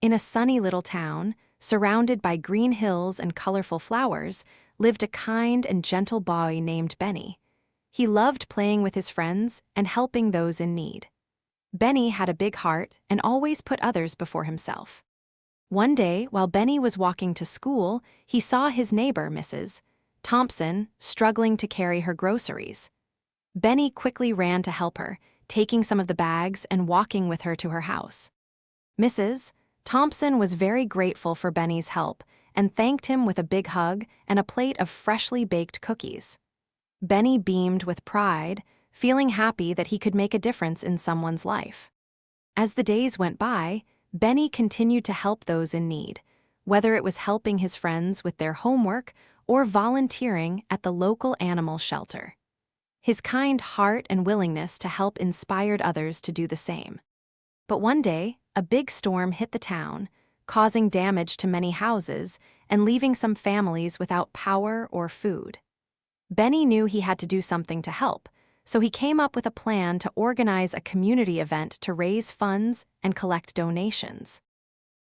In a sunny little town, surrounded by green hills and colorful flowers, lived a kind and gentle boy named Benny. He loved playing with his friends and helping those in need. Benny had a big heart and always put others before himself. One day, while Benny was walking to school, he saw his neighbor, Mrs. Thompson, struggling to carry her groceries. Benny quickly ran to help her, taking some of the bags and walking with her to her house. Mrs. Thompson was very grateful for Benny's help and thanked him with a big hug and a plate of freshly baked cookies. Benny beamed with pride, feeling happy that he could make a difference in someone's life. As the days went by, Benny continued to help those in need, whether it was helping his friends with their homework or volunteering at the local animal shelter. His kind heart and willingness to help inspired others to do the same. But one day, a big storm hit the town, causing damage to many houses and leaving some families without power or food. Benny knew he had to do something to help, so he came up with a plan to organize a community event to raise funds and collect donations.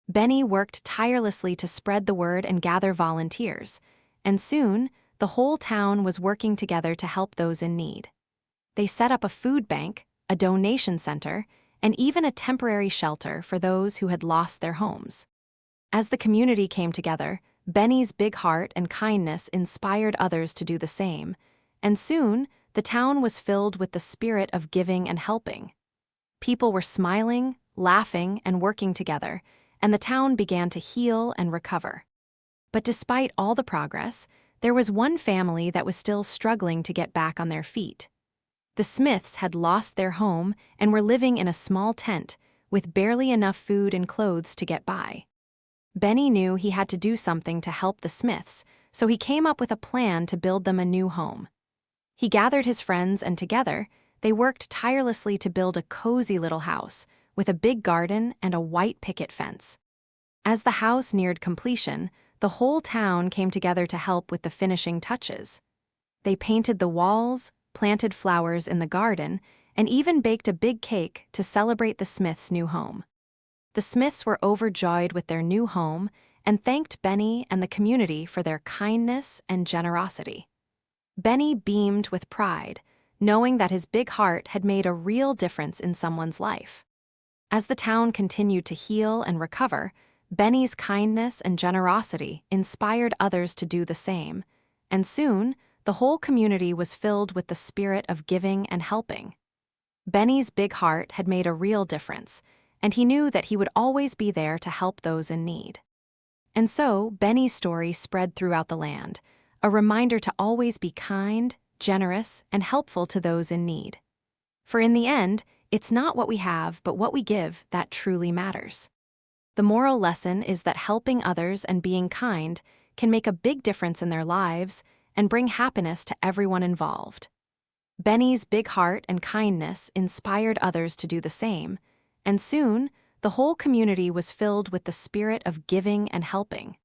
Benny worked tirelessly to spread the word and gather volunteers, and soon, the whole town was working together to help those in need. They set up a food bank, a donation center, and even a temporary shelter for those who had lost their homes. As the community came together, Benny's big heart and kindness inspired others to do the same, and soon, the town was filled with the spirit of giving and helping. People were smiling, laughing, and working together, and the town began to heal and recover. But despite all the progress, there was one family that was still struggling to get back on their feet. The Smiths had lost their home and were living in a small tent, with barely enough food and clothes to get by. Benny knew he had to do something to help the Smiths, so he came up with a plan to build them a new home. He gathered his friends and together, they worked tirelessly to build a cozy little house with a big garden and a white picket fence. As the house neared completion, the whole town came together to help with the finishing touches. They painted the walls, planted flowers in the garden, and even baked a big cake to celebrate the Smiths' new home. The Smiths were overjoyed with their new home and thanked Benny and the community for their kindness and generosity. Benny beamed with pride, knowing that his big heart had made a real difference in someone's life. As the town continued to heal and recover, Benny's kindness and generosity inspired others to do the same, and soon, the whole community was filled with the spirit of giving and helping. Benny's big heart had made a real difference, and he knew that he would always be there to help those in need. And so, Benny's story spread throughout the land, a reminder to always be kind, generous, and helpful to those in need. For in the end, it's not what we have, but what we give that truly matters. The moral lesson is that helping others and being kind can make a big difference in their lives and bring happiness to everyone involved. Benny's big heart and kindness inspired others to do the same, and soon, the whole community was filled with the spirit of giving and helping.